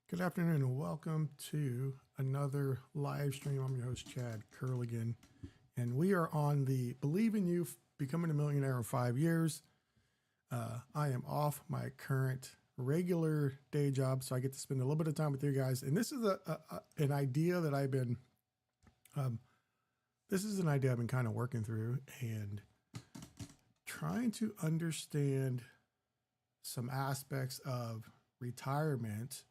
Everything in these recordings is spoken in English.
Good afternoon and welcome to another live stream. I'm your host, Chad Curligan, and we are on the Believe in You Becoming a Millionaire in 5 Years. I am off my current regular day job, so I get to spend a little bit of time with you guys. And this is an idea that I've been kind of working through and trying to understand some aspects of retirement,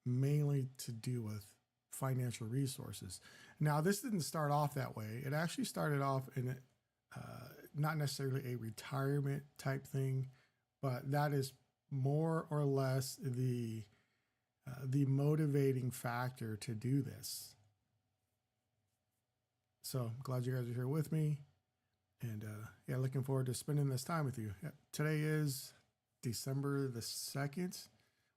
mainly to do with financial resources. Now, this didn't start off that way. It actually started off in not necessarily a retirement type thing, but that is more or less the motivating factor to do this. So I'm glad you guys are here with me, and looking forward to spending this time with you. Today is December the 2nd.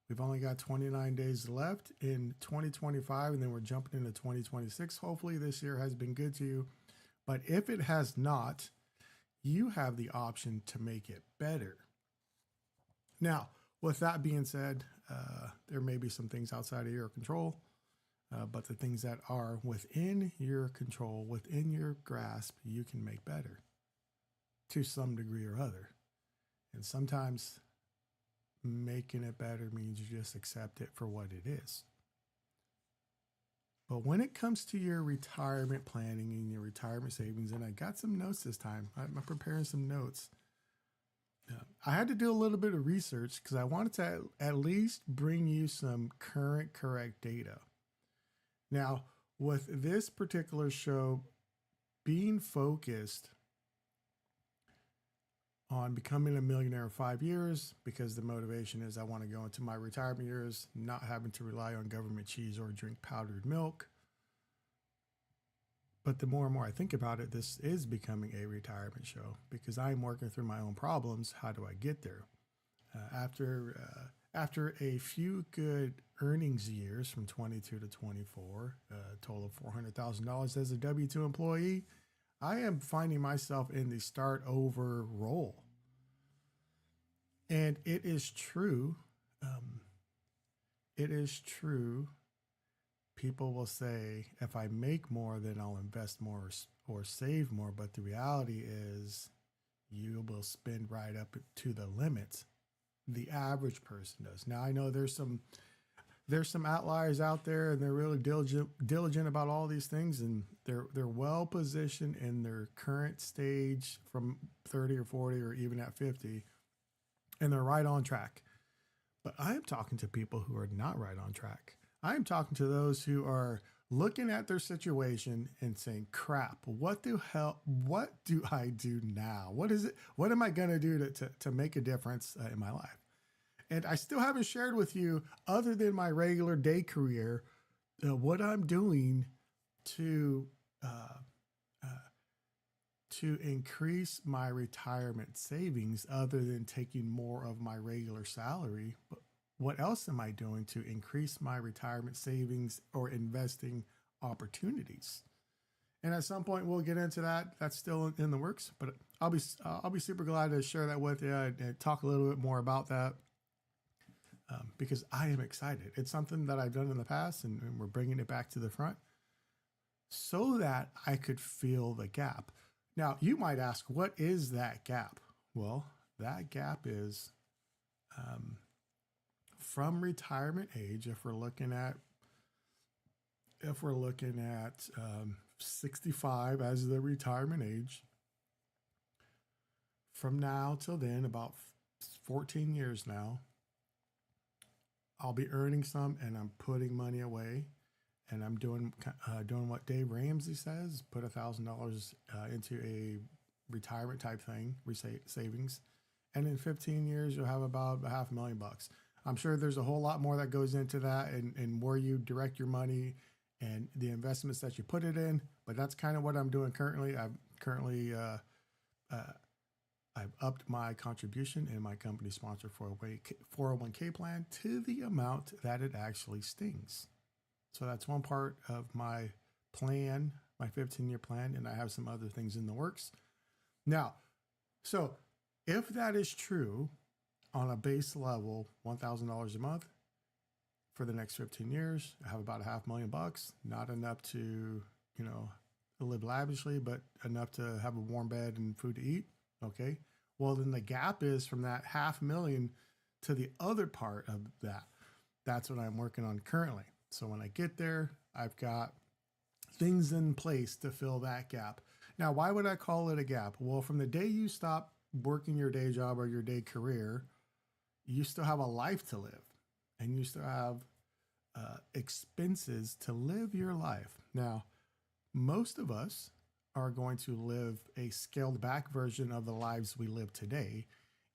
We've only got 29 days left in 2025, and then we're jumping into 2026. Hopefully this year has been good to you, but if it has not, you have the option to make it better. Now, with that being said, there may be some things outside of your control, but the things that are within your control, within your grasp, you can make better to some degree or other. And sometimes making it better means you just accept it for what it is. But when it comes to your retirement planning and your retirement savings, and I got some notes this time, I'm preparing some notes. I had to do a little bit of research because I wanted to at least bring you some current correct data. Now, with this particular show being focused on becoming a millionaire in 5 years, because the motivation is I want to go into my retirement years not having to rely on government cheese or drink powdered milk. But the more and more I think about it, this is becoming a retirement show because I'm working through my own problems. How do I get there? After a few good earnings years from 22 to 24, a total of $400,000 as a W-2 employee, I am finding myself in the start over role. And it is true. People will say, if I make more, then I'll invest more or save more. But the reality is you will spend right up to the limit. The average person does. Now, I know there's some outliers out there, and they're really diligent about all these things, and they're well positioned in their current stage from 30 or 40 or even at 50, and they're right on track. But I am talking to people who are not right on track. I am talking to those who are looking at their situation and saying, crap, what do I do now? What is it? What am I going to do to make a difference in my life? And I still haven't shared with you, other than my regular day career, what I'm doing to increase my retirement savings, other than taking more of my regular salary. But what else am I doing to increase my retirement savings or investing opportunities? And at some point we'll get into that. That's still in the works, but I'll be super glad to share that with you and talk a little bit more about that. Because I am excited. It's something that I've done in the past, and we're bringing it back to the front so that I could fill the gap. Now, you might ask, what is that gap? Well, that gap is from retirement age. If we're looking at 65 as the retirement age, from now till then, about 14 years now, I'll be earning some, and I'm putting money away, and I'm doing what Dave Ramsey says: put $1,000 into a retirement type thing, savings, and in 15 years you'll have about $500,000. I'm sure there's a whole lot more that goes into that, and where you direct your money and the investments that you put it in. But that's kind of what I'm doing currently. I've upped my contribution in my company sponsored 401k plan to the amount that it actually stings. So that's one part of my plan, my 15-year plan, and I have some other things in the works. Now, so if that is true on a base level, $1,000 a month, for the next 15 years. I have about $500,000, not enough to, live lavishly, but enough to have a warm bed and food to eat. Okay. Well, then the gap is from that 500,000 to the other part of that. That's what I'm working on currently. So when I get there, I've got things in place to fill that gap. Now, why would I call it a gap? Well, from the day you stop working your day job or your day career, you still have a life to live, and you still have expenses to live your life. Now, most of us are going to live a scaled back version of the lives we live today.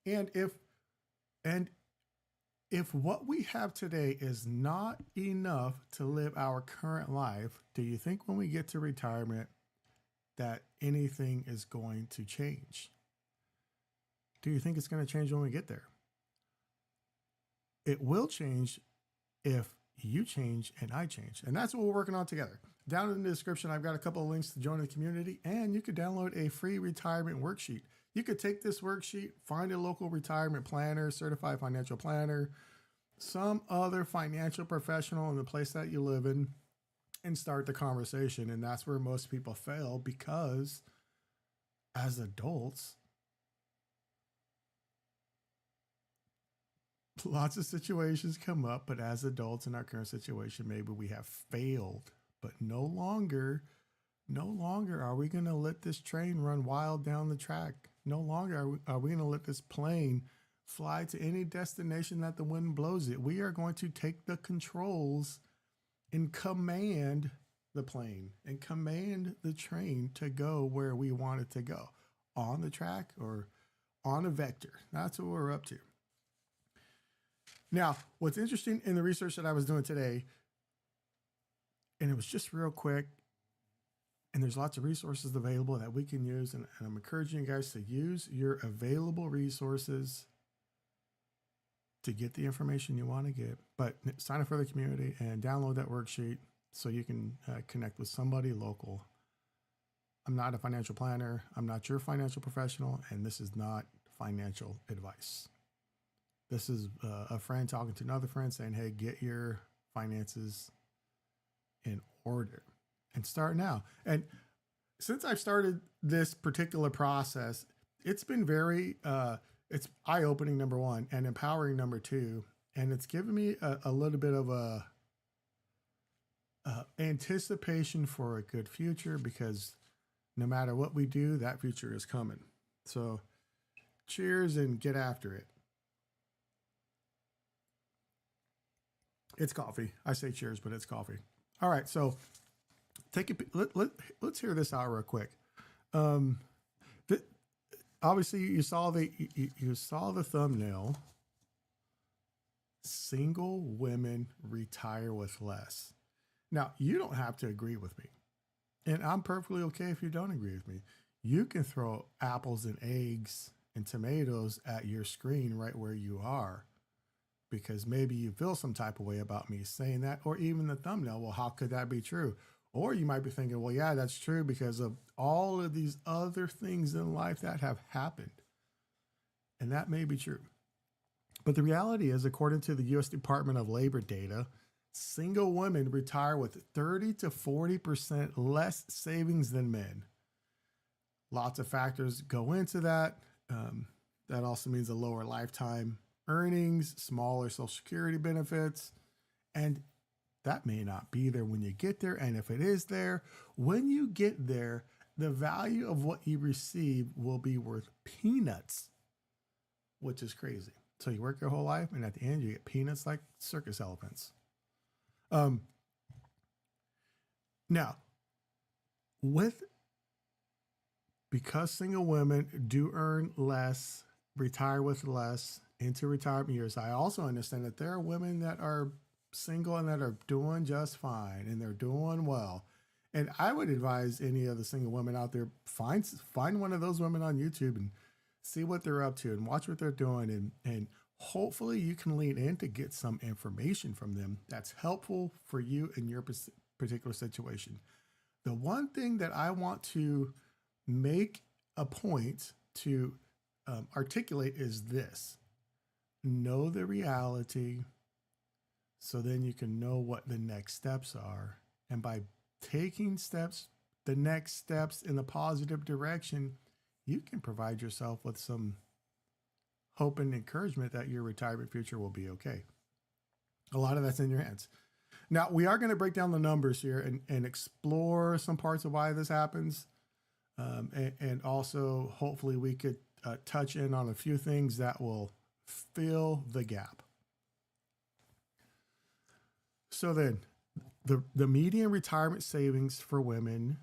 And if what we have today is not enough to live our current life, do you think when we get to retirement that anything is going to change? Do you think it's going to change when we get there? It will change if you change and I change. And that's what we're working on together. Down in the description, I've got a couple of links to join the community, and you could download a free retirement worksheet. You could take this worksheet, find a local retirement planner, certified financial planner, some other financial professional in the place that you live in, and start the conversation. And that's where most people fail, because as adults, lots of situations come up, but as adults in our current situation, maybe we have failed. But no longer are we going to let this train run wild down the track. No longer are we going to let this plane fly to any destination that the wind blows it. We are going to take the controls and command the plane and command the train to go where we want it to go, on the track or on a vector. That's what we're up to. Now, what's interesting in the research that I was doing today, and it was just real quick, and there's lots of resources available that we can use, and I'm encouraging you guys to use your available resources to get the information you want to get. But sign up for the community and download that worksheet so you can connect with somebody local. I'm not a financial planner. I'm not your financial professional, and this is not financial advice. This is a friend talking to another friend saying, hey, get your finances in order and start now. And since I've started this particular process, it's been very, it's eye-opening, number one, and empowering, number two. And it's given me a little bit of a anticipation for a good future, because no matter what we do, that future is coming. So cheers and get after it. It's coffee. I say cheers, but it's coffee. All right, so let's hear this out real quick. Obviously, you saw the thumbnail. Single women retire with less. Now, you don't have to agree with me, and I'm perfectly okay if you don't agree with me. You can throw apples and eggs and tomatoes at your screen right where you are, because maybe you feel some type of way about me saying that, or even the thumbnail. Well, how could that be true? Or you might be thinking, well, yeah, that's true because of all of these other things in life that have happened. And that may be true. But the reality is, according to the U.S. Department of Labor data, single women retire with 30 to 40% less savings than men. Lots of factors go into that. That also means a lower lifetime earnings, smaller Social Security benefits, and that may not be there when you get there. And if it is there, when you get there, the value of what you receive will be worth peanuts, which is crazy. So you work your whole life, and at the end, you get peanuts like circus elephants. Now, because single women do earn less, retire with less into retirement years, I also understand that there are women that are single and that are doing just fine and they're doing well. And I would advise any of the single women out there, find one of those women on YouTube and see what they're up to and watch what they're doing. And hopefully you can lean in to get some information from them that's helpful for you in your particular situation. The one thing that I want to make a point to articulate is this: know the reality So then you can know what the next steps are. And by taking steps, the next steps in the positive direction, you can provide yourself with some hope and encouragement that your retirement future will be okay. A lot of that's in your hands. Now, we are going to break down the numbers here and explore some parts of why this happens. And also, hopefully, we could touch in on a few things that will fill the gap. So then, the median retirement savings for women.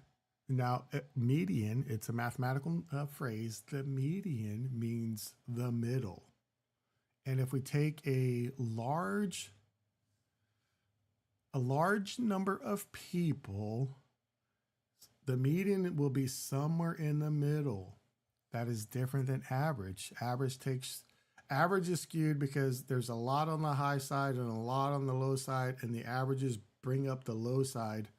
Now, median, it's a mathematical phrase. The median means the middle. And if we take a large number of people, the median will be somewhere in the middle. That is different than average. Average is skewed because there's a lot on the high side and a lot on the low side, and the averages bring up the low side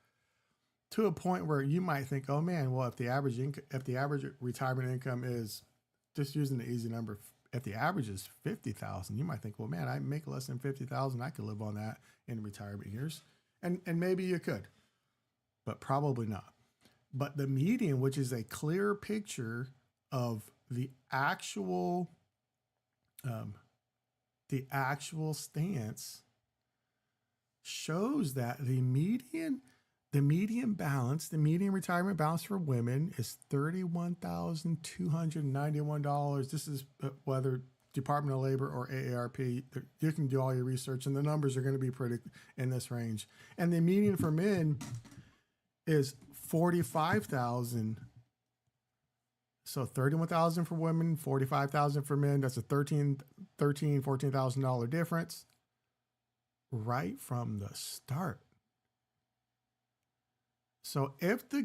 to a point where you might think, oh man, well, if the average retirement income is, just using the easy number, if the average is 50,000, you might think, well, man, I make less than 50,000. I could live on that in retirement years. And maybe you could, but probably not. But the median, which is a clear picture of the actual stance, shows that the median retirement balance for women is $31,291. This is whether Department of Labor or AARP. You can do all your research, and the numbers are going to be pretty in this range. And the median for men is $45,000. So $31,000 for women, $45,000 for men. That's a $14,000 difference right from the start. So if the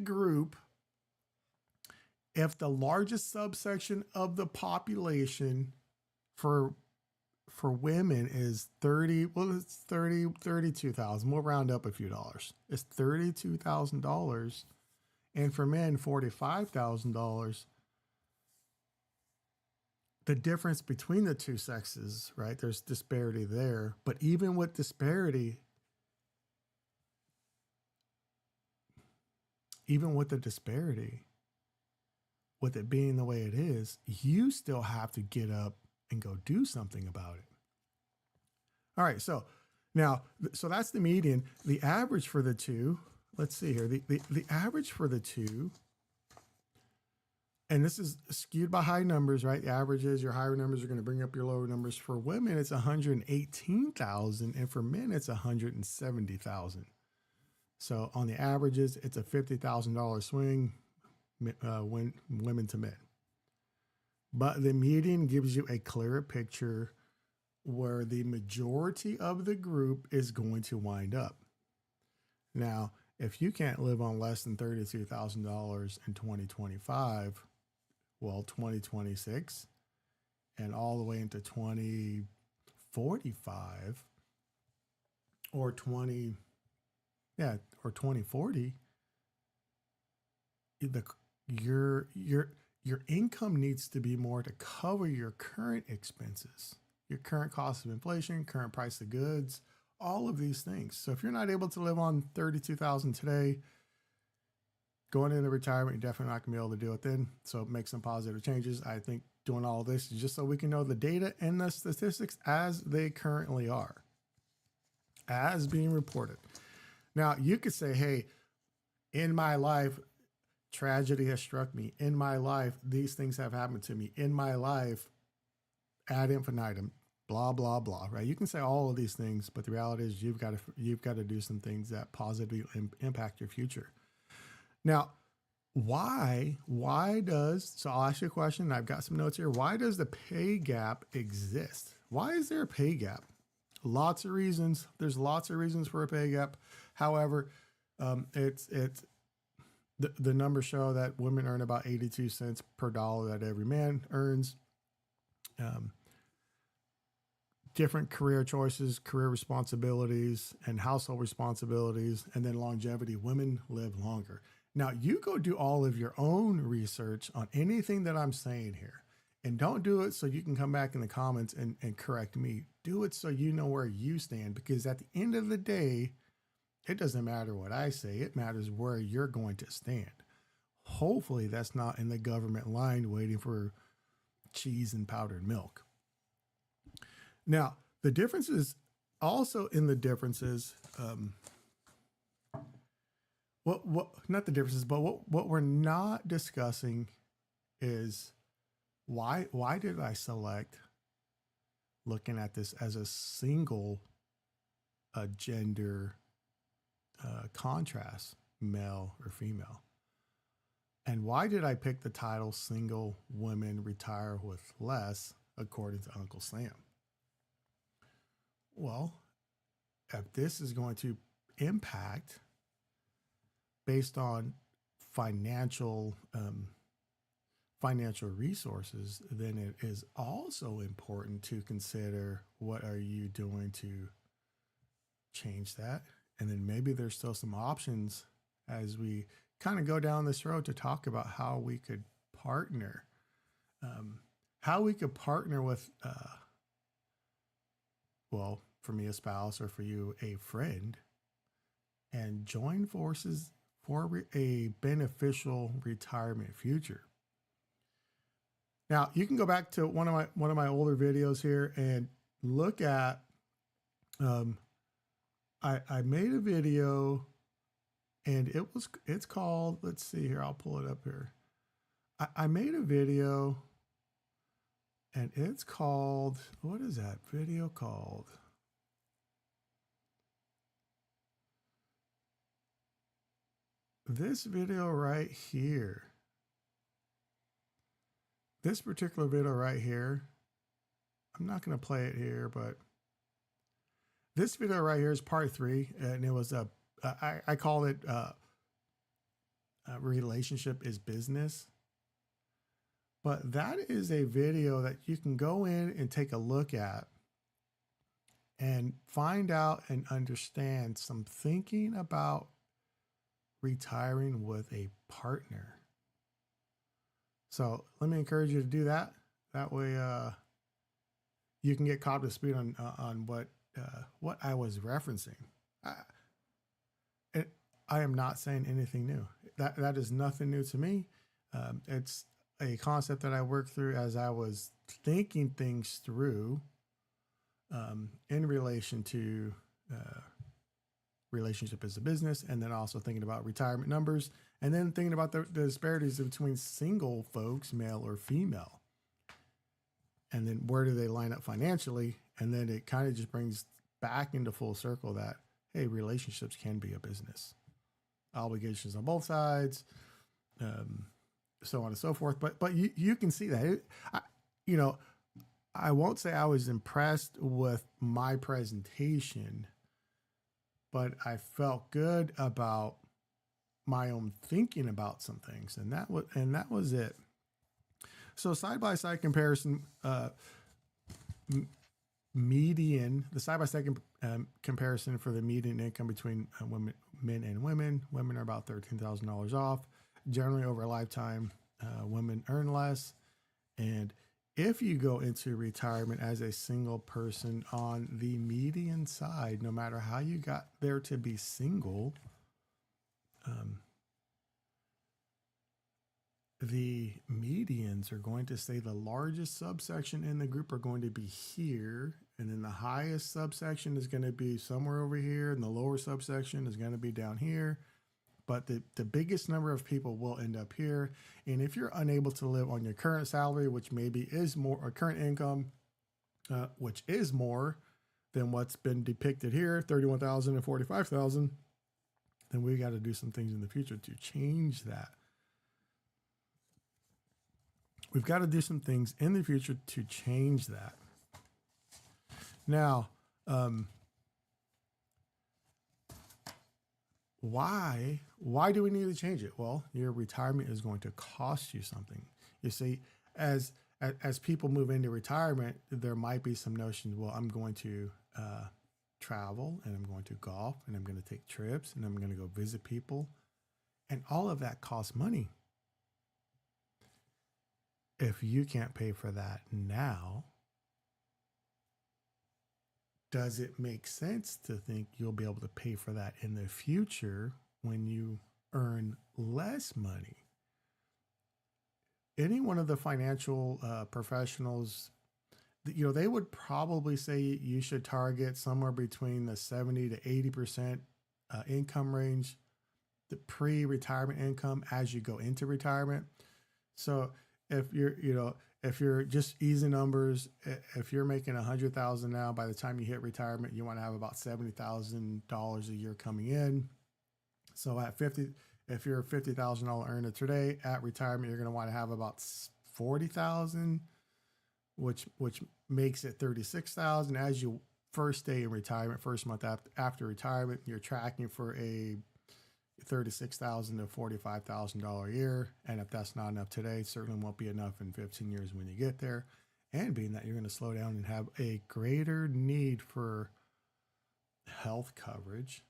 largest subsection of the population for women is 32,000. We'll round up a few dollars. It's $32,000. And for men, $45,000. The difference between the two sexes, right? There's disparity there. But even with disparity, with it being the way it is, you still have to get up and go do something about it. All right, so that's the median. The average for the two, let's see here. The average for the two, and this is skewed by high numbers, right? The average is your higher numbers are going to bring up your lower numbers. For women, it's 118,000, and for men, it's 170,000. So on the averages, it's a $50,000 swing, when women to men. But the median gives you a clearer picture where the majority of the group is going to wind up. Now, if you can't live on less than $32,000 in 2025, well, 2026 and all the way into 2045 or 2040, your income needs to be more to cover your current expenses, your current cost of inflation, current price of goods, all of these things. So if you're not able to live on $32,000 today, going into retirement, you're definitely not going to be able to do it then. So make some positive changes. I think doing all this is just so we can know the data and the statistics as they currently are, as being reported. Now, you could say, hey, in my life, tragedy has struck me. In my life, these things have happened to me. In my life, ad infinitum, blah, blah, blah, right? You can say all of these things, but the reality is you've got to do some things that positively impact your future. Now, so I'll ask you a question. I've got some notes here. Why does the pay gap exist? Why is there a pay gap? Lots of reasons. There's lots of reasons for a pay gap. However, the numbers show that women earn about 82 cents per dollar that every man earns. Different career choices, career responsibilities, and household responsibilities, and then longevity. Women live longer. Now, you go do all of your own research on anything that I'm saying here. And don't do it so you can come back in the comments and correct me. Do it so you know where you stand, because at the end of the day, it doesn't matter what I say. It matters where you're going to stand. Hopefully that's not in the government line waiting for cheese and powdered milk. Now, the differences also in the differences, not the differences, but what we're not discussing is why did I select looking at this as a single gender contrast, male or female? And why did I pick the title Single Women Retire with Less, according to Uncle Sam? Well, if this is going to impact based on financial resources, then it is also important to consider what are you doing to change that. And then maybe there's still some options as we kind of go down this road to talk about how we could partner, with, well, for me, a spouse, or for you, a friend, and join forces for a beneficial retirement future. Now, you can go back to one of my older videos here and look at. I made a video, and it's called. Let's see here. I'll pull it up here. I made a video, and it's called. What is that video called? This video right here. This particular video right here, I'm not going to play it here, but this video right here is part 3, and it was I call it relationship is business. But that is a video that you can go in and take a look at and find out and understand some thinking about retiring with a partner. So let me encourage you to do that. That way you can get caught up to speed on what I was referencing. I am not saying anything new. That is nothing new to me. It's a concept that I worked through as I was thinking things through in relation to relationship as a business, and then also thinking about retirement numbers, and then thinking about the disparities between single folks, male or female, and then where do they line up financially. And then it kind of just brings back into full circle that, hey, relationships can be a business, obligations on both sides, so on and so forth. But you can see that I won't say I was impressed with my presentation, but I felt good about my own thinking about some things, and that was it. So side-by-side comparison, median, the side-by-side comparison for the median income between men and women. Women are about $13,000 off. Generally over a lifetime, women earn less. And if you go into retirement as a single person on the median side, no matter how you got there to be single, the medians are going to say the largest subsection in the group are going to be here, and then the highest subsection is going to be somewhere over here, and the lower subsection is going to be down here. But the biggest number of people will end up here. And if you're unable to live on your current salary, which maybe is more, or current income, which is more than what's been depicted here, 31,000 and 45,000, then we got to do some things in the future to change that. We've got to do some things in the future to change that. Now, why do we need to change it? Well, your retirement is going to cost you something. You see, as people move into retirement, there might be some notions, well, I'm going to travel, and I'm going to golf, and I'm going to take trips, and I'm going to go visit people. And all of that costs money. if you can't pay for that now, does it make sense to think you'll be able to pay for that in the future when you earn less money? Any one of the financial professionals, they would probably say you should target somewhere between the 70 to 80% income range, the pre-retirement income as you go into retirement. So if you're just easy numbers, if you're making $100,000 now, by the time you hit retirement, you want to have about $70,000 a year coming in. So if you're a $50,000 earner today, at retirement, you're going to want to have about 40,000, which makes it 36,000. As you first day in retirement, first month after retirement, you're tracking for a $36,000 to $45,000 a year. And if that's not enough today, certainly won't be enough in 15 years when you get there. And being that you're going to slow down and have a greater need for health coverage,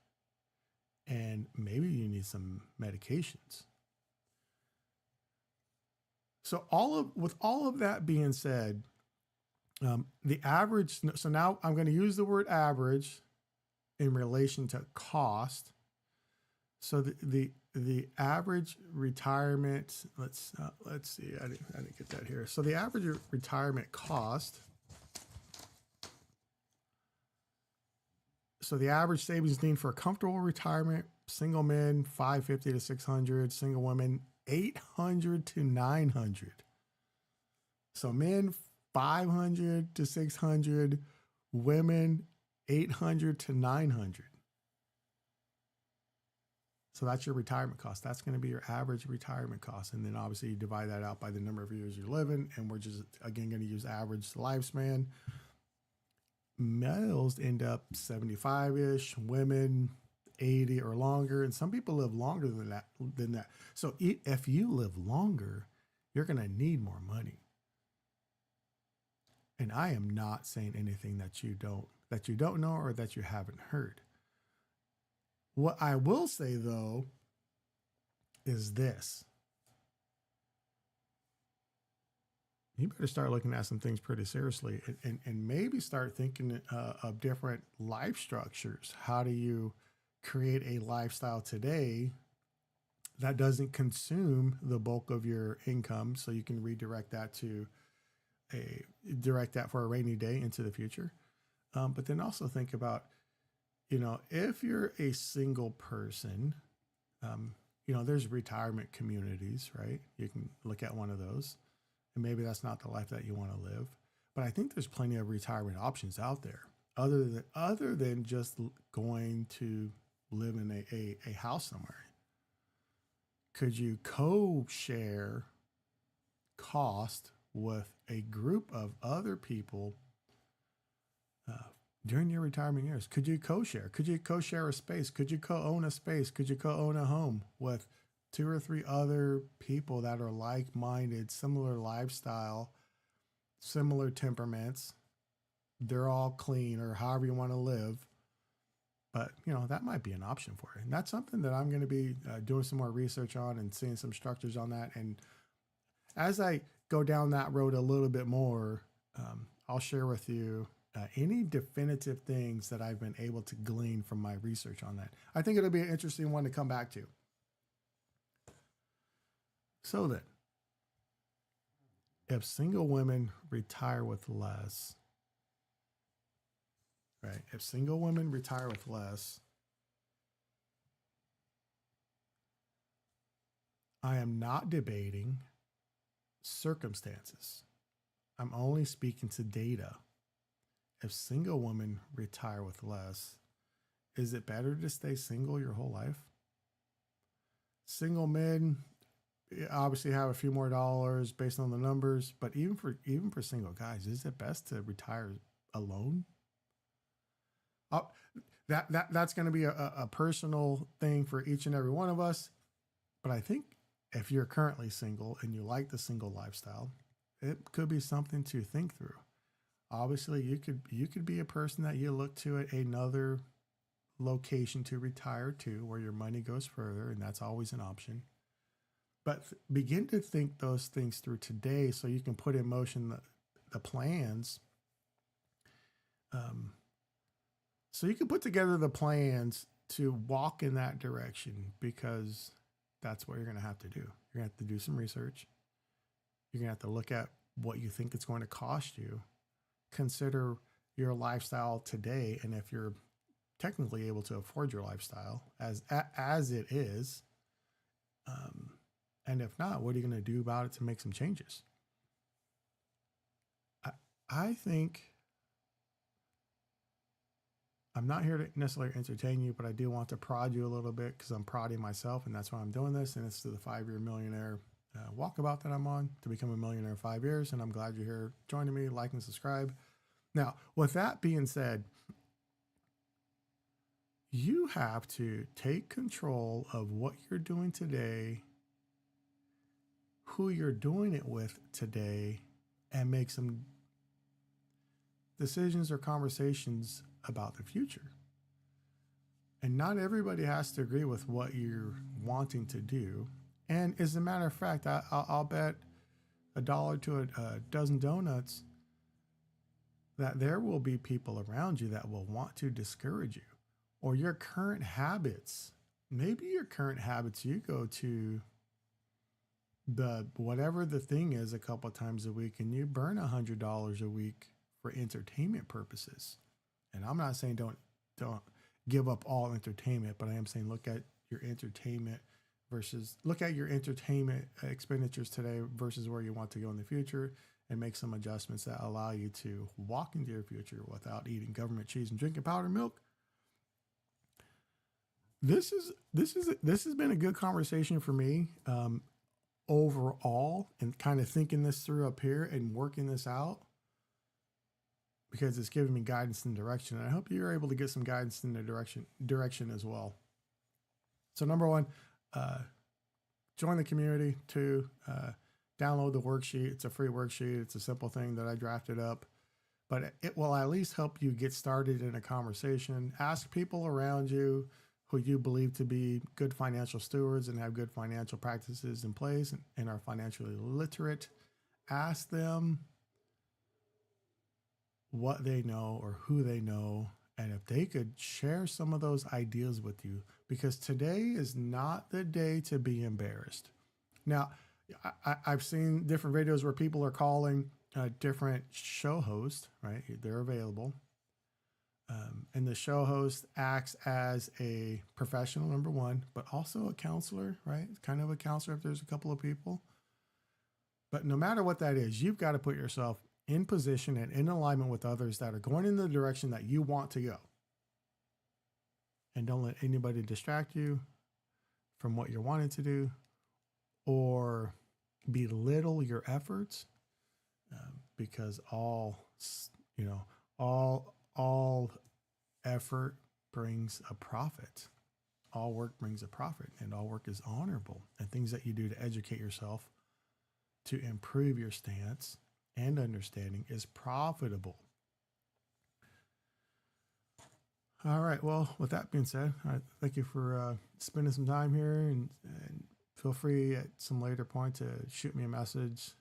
and maybe you need some medications. So with all of that being said, the average, so now I'm going to use the word average in relation to cost. So the average retirement, let's see, I didn't get that here. So the average retirement cost. So the average savings need for a comfortable retirement: single men, $550 to $600; single women, $800 to $900. So men, $500 to $600; women, $800 to $900. So that's your retirement cost. That's going to be your average retirement cost. And then obviously you divide that out by the number of years you're living. And we're just, again, going to use average lifespan. Males end up 75-ish, women 80 or longer. And some people live longer than that. So if you live longer, you're going to need more money. And I am not saying anything that you don't know or that you haven't heard. What I will say, though, is this. You better start looking at some things pretty seriously and maybe start thinking of different life structures. How do you create a lifestyle today that doesn't consume the bulk of your income, so you can redirect that for a rainy day into the future? But then also think about, if you're a single person, there's retirement communities, right? You can look at one of those, and maybe that's not the life that you want to live. But I think there's plenty of retirement options out there other than just going to live in a house somewhere. Could you co-share cost with a group of other people during your retirement years? Could you co-share? Could you co-share a space? Could you co-own a space? Could you co-own a home with 2 or 3 other people that are like-minded, similar lifestyle, similar temperaments? They're all clean, or however you want to live. But, that might be an option for you. And that's something that I'm going to be doing some more research on and seeing some structures on that. And as I go down that road a little bit more, I'll share with you any definitive things that I've been able to glean from my research on that. I think it'll be an interesting one to come back to. So then, if single women retire with less, right? If single women retire with less, I am not debating circumstances. I'm only speaking to data. If single women retire with less, is it better to stay single your whole life? Single men obviously have a few more dollars based on the numbers, but even for single guys, is it best to retire alone? That's going to be a personal thing for each and every one of us. But I think if you're currently single and you like the single lifestyle, it could be something to think through. Obviously, you could be a person that you look to at another location to retire to where your money goes further, and that's always an option. But begin to think those things through today so you can put in motion the plans. So you can put together the plans to walk in that direction, because that's what you're going to have to do. You're going to have to do some research. You're going to have to look at what you think it's going to cost you. Consider your lifestyle today, and if you're technically able to afford your lifestyle as it is, and if not, what are you going to do about it to make some changes? I think I'm not here to necessarily entertain you, but I do want to prod you a little bit, because I'm prodding myself, and that's why I'm doing this. And it's to the 5-year millionaire walkabout that I'm on to become a millionaire in 5 years. And I'm glad you're here joining me. Like and subscribe. Now, with that being said, you have to take control of what you're doing today, who you're doing it with today, and make some decisions or conversations about the future. And not everybody has to agree with what you're wanting to do. And as a matter of fact, I'll bet $1 to a dozen donuts that there will be people around you that will want to discourage you, or your current habits. Maybe your current habits, you go to the whatever the thing is a couple of times a week, and you burn $100 a week for entertainment purposes. And I'm not saying don't give up all entertainment, but I am saying look at your entertainment expenditures today versus where you want to go in the future, and make some adjustments that allow you to walk into your future without eating government cheese and drinking powdered milk. This has been a good conversation for me overall, and kind of thinking this through up here and working this out, because it's giving me guidance and direction. And I hope you're able to get some guidance in the direction as well. So number one, join the community. 2, download the worksheet. It's a free worksheet. It's a simple thing that I drafted up, but it will at least help you get started in a conversation. Ask people around you who you believe to be good financial stewards and have good financial practices in place and are financially literate. Ask them what they know or who they know, and if they could share some of those ideas with you, because today is not the day to be embarrassed. Now, I've seen different videos where people are calling different show hosts, right? They're available. And the show host acts as a professional, number one, but also a counselor, right? Kind of a counselor if there's a couple of people. But no matter what that is, you've got to put yourself in position and in alignment with others that are going in the direction that you want to go. And don't let anybody distract you from what you're wanting to do or belittle your efforts, because all effort brings a profit. All work brings a profit, and all work is honorable. And things that you do to educate yourself, to improve your stance and understanding, is profitable. All right. Well, with that being said, I thank you for spending some time here, and feel free at some later point to shoot me a message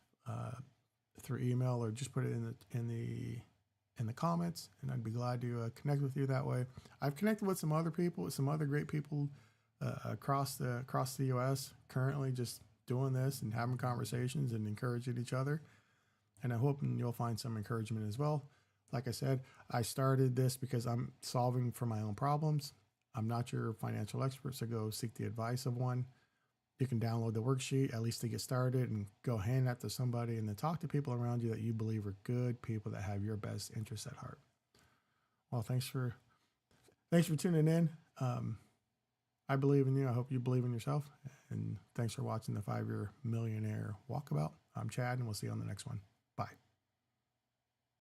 through email, or just put it in the comments, and I'd be glad to connect with you that way. I've connected with some other people, some other great people across the U.S. currently, just doing this and having conversations and encouraging each other. And I hope you'll find some encouragement as well. Like I said, I started this because I'm solving for my own problems. I'm not your financial expert, so go seek the advice of one. You can download the worksheet, at least to get started, and go hand that to somebody, and then talk to people around you that you believe are good people that have your best interests at heart. Well, thanks for tuning in. I believe in you. I hope you believe in yourself. And thanks for watching the 5-Year Millionaire Walkabout. I'm Chad, and we'll see you on the next one. Bye.